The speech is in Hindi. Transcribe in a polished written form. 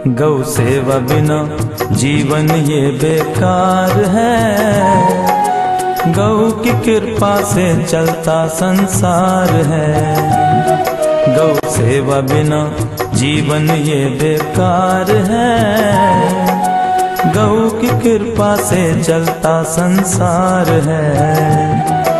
गौ सेवा बिना जीवन ये बेकार है। गौ की कृपा से चलता संसार है। गौ सेवा बिना जीवन ये बेकार है। गौ की कृपा से चलता संसार है।